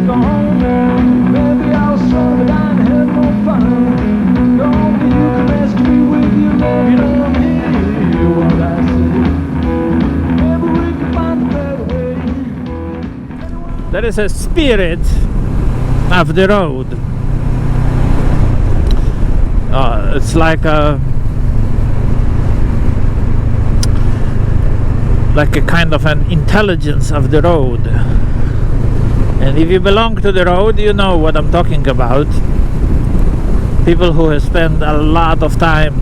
go home. Maybe I'll slow down and have more fun. Only you can rescue me with your love. You don't hear what I say. Maybe we can find a better way. There is a spirit of the road. It's like a kind of an intelligence of the road. And if you belong to the road, you know what I'm talking about. People who have spent a lot of time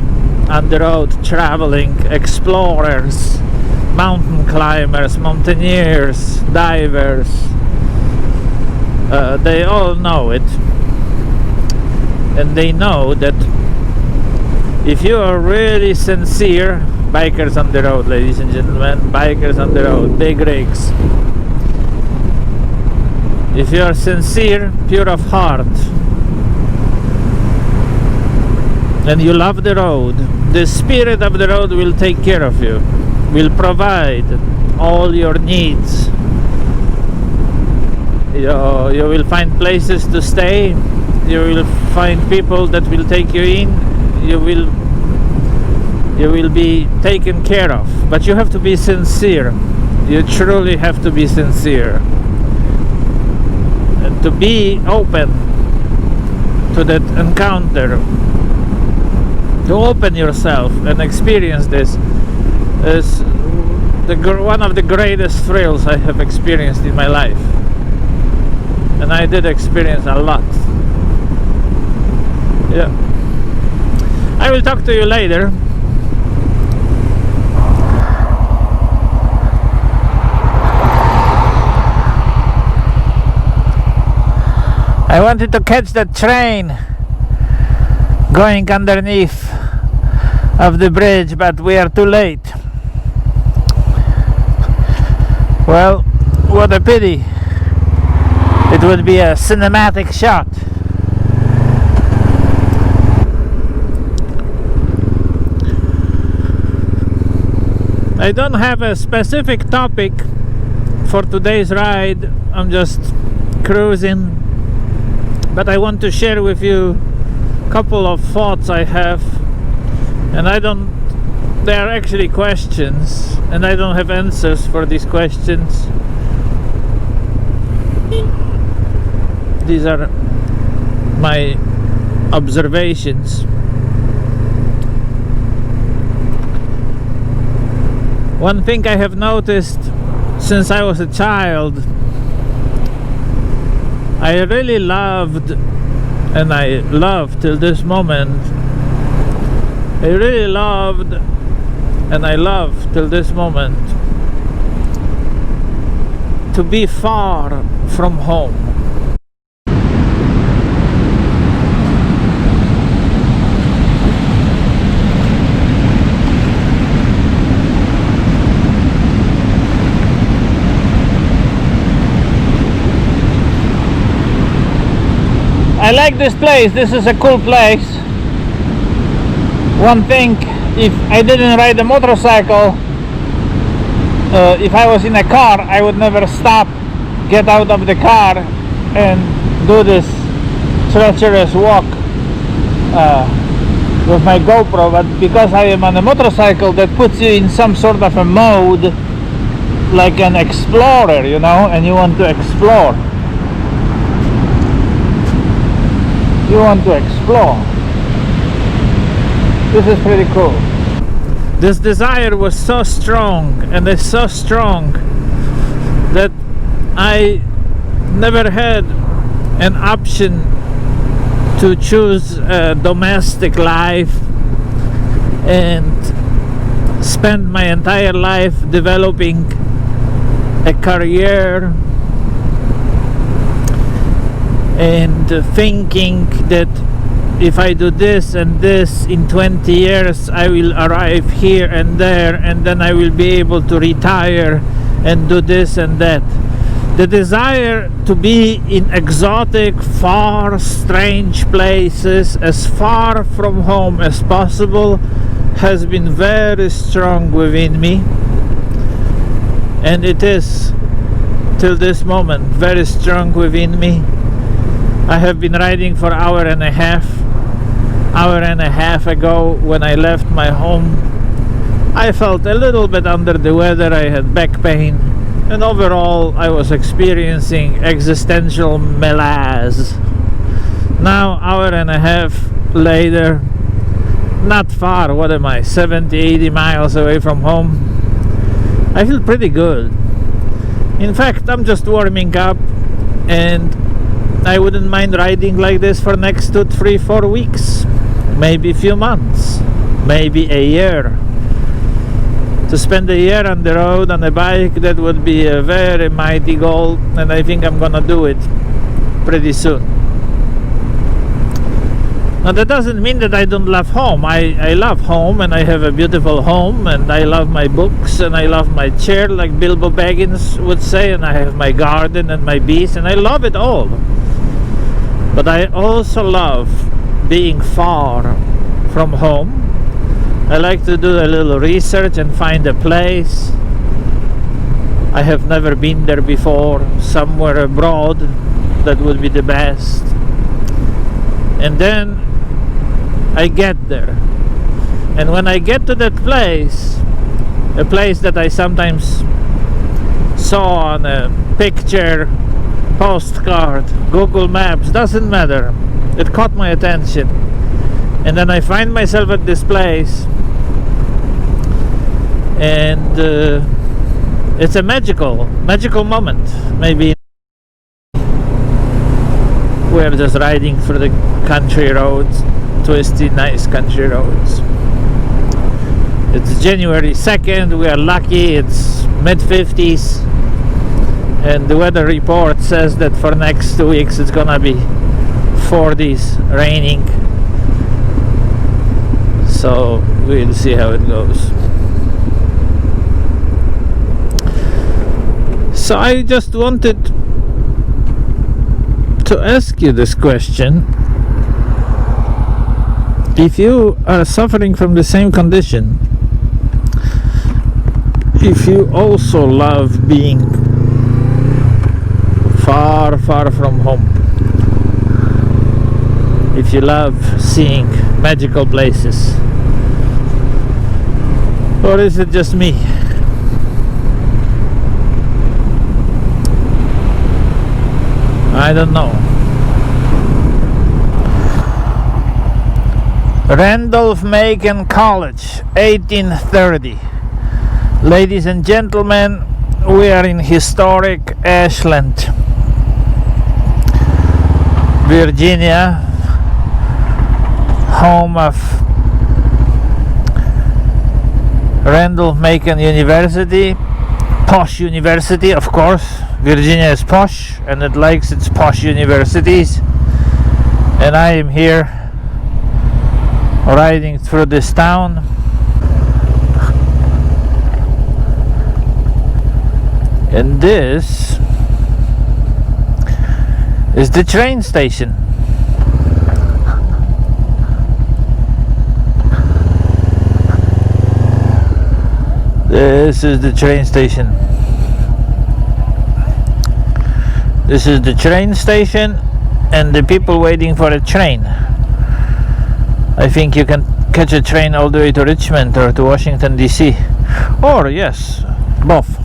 on the road, traveling, explorers, mountain climbers, mountaineers, divers, they all know it. And they know that if you are really sincere, bikers on the road, ladies and gentlemen, bikers on the road, big rigs. If you are sincere, pure of heart, and you love the road, the spirit of the road will take care of you, will provide all your needs. You will find places to stay, you will find people that will take you in, you will be taken care of. But you have to be sincere. You truly have to be sincere and to be open to that encounter, to open yourself and experience this is one of the greatest thrills I have experienced in my life. And I did experience a lot. Yeah, I will talk to you later. I wanted to catch that train going underneath of the bridge, but we are too late. Well, what a pity. It would be a cinematic shot. I don't have a specific topic for today's ride. I'm just cruising. But I want to share with you a couple of thoughts I have, and they are actually questions, and I don't have answers for these questions. These are my observations. One thing I have noticed since I was a child, I really loved, and I love till this moment, I really loved, and I love till this moment, to be far from home. I like this place. This is a cool place. One thing, if I didn't ride a motorcycle, if I was in a car, I would never stop, get out of the car and do this treacherous walk with my GoPro. But because I am on a motorcycle, that puts you in some sort of a mode like an explorer, you know, and you want to explore. You want to explore. This is pretty cool. This desire was so strong, and it's so strong that I never had an option to choose a domestic life and spend my entire life developing a career and thinking that if I do this and this in 20 years I will arrive here and there, and then I will be able to retire and do this and that. The desire to be in exotic, far, strange places, as far from home as possible, has been very strong within me, and it is till this moment, very strong within me. I have been riding for hour and a half ago when I left my home. I felt a little bit under the weather, I had back pain, and overall I was experiencing existential malaise. Now, hour and a half later, not far, what am I, 70-80 miles away from home, I feel pretty good. In fact, I'm just warming up, and I wouldn't mind riding like this for next 2, 3, 4 weeks, maybe a few months, maybe a year. To spend a year on the road on a bike, that would be a very mighty goal, and I think I'm gonna do it pretty soon. Now, that doesn't mean that I don't love home. I love home, and I have a beautiful home, and I love my books, and I love my chair, like Bilbo Baggins would say, and I have my garden and my bees, and I love it all. But I also love being far from home. I like to do a little research and find a place I have never been there before, somewhere abroad that would be the best. And then I get there. And when I get to that place, a place that I sometimes saw on a picture, postcard, Google Maps, doesn't matter, it caught my attention. And then I find myself at this place, and it's a magical moment. Maybe we're just riding through the country roads, twisty, nice country roads. It's January 2nd, we are lucky, it's mid-50s, and the weather report says that for next 2 weeks it's gonna be 40s, raining. So we'll see how it goes. So I just wanted to ask you this question. If you are suffering from the same condition, if you also love being far from home, if you love seeing magical places, or is it just me? I don't know. Randolph-Macon College, 1830. Ladies and gentlemen, we are in historic Ashland, Virginia, home of Randolph-Macon University, posh university, of course. Virginia is posh, and it likes its posh universities. And I am here riding through this town. And this is the train station. This is the train station. This is the train station and the people waiting for a train. I think you can catch a train all the way to Richmond or to Washington DC. Or yes, both.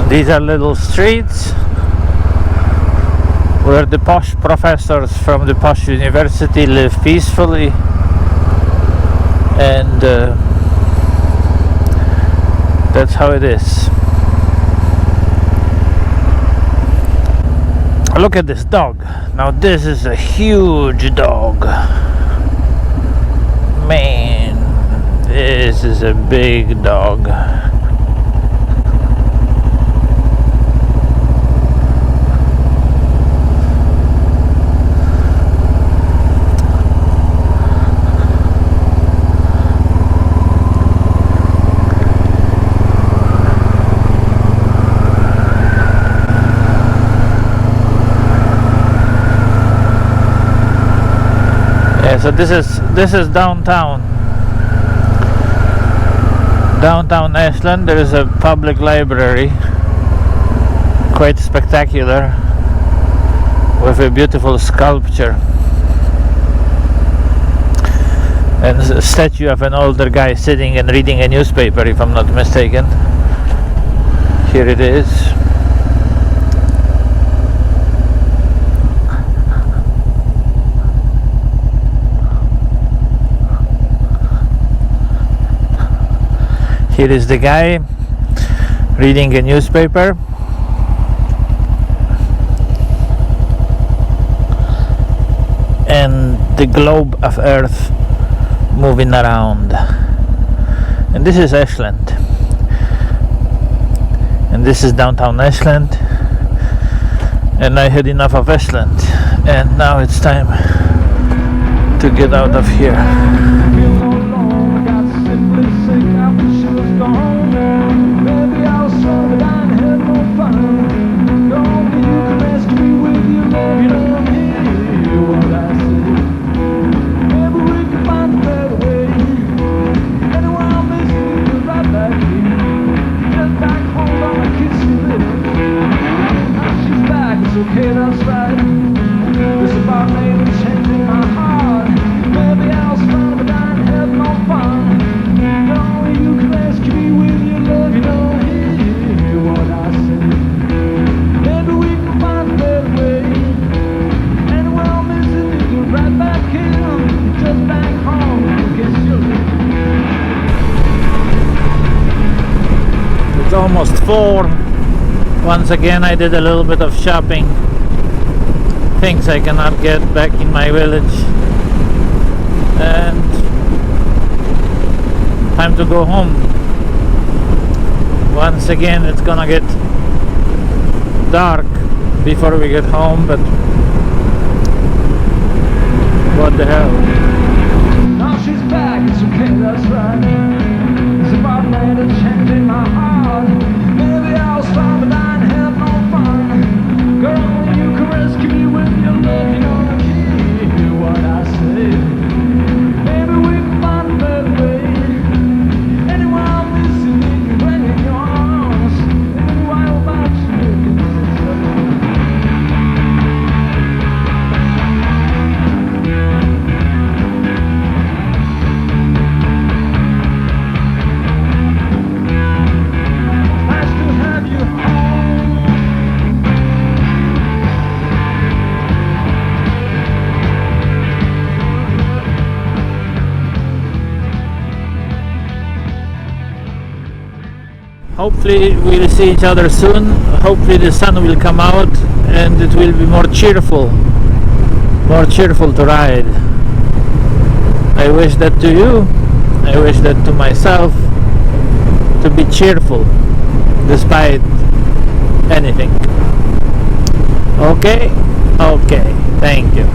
These are little streets where the posh professors from the posh university live peacefully, and that's how it is. Look at this dog. Now this is a huge dog. Man, this is a big dog. So this is downtown. Downtown Ashland there is a public library, quite spectacular, with a beautiful sculpture and a statue of an older guy sitting and reading a newspaper, if I'm not mistaken. Here it is. Here is the guy reading a newspaper. And the globe of Earth moving around. And this is Ashland. And this is downtown Ashland. And I had enough of Ashland. And now it's time to get out of here. Okay, that's right. This about maybe changing my heart. Maybe I'll start, but I have no fun. Only you can rescue me with your love. You don't hear what I say. Maybe we can find a better way. Anyway, I'm missing you right back here, just back home. Guess you're. It's almost 4. Once again I did a little bit of shopping, things I cannot get back in my village, and time to go home. Once again it's gonna get dark before we get home, but what the hell. Now she's back, it's okay, that's right. It's about later changing my heart. Maybe I'll stop, but I have no fun. Girl, only you can rescue me with your love. You don't hear what I say. Maybe we can find a better way. Anyway, I'm missing you when in your arms. Anyway, I'm about you. Hopefully we'll see each other soon. Hopefully the sun will come out and it will be more cheerful to ride. I wish that to you. I wish that to myself, to be cheerful despite anything. Okay? Okay. Thank you.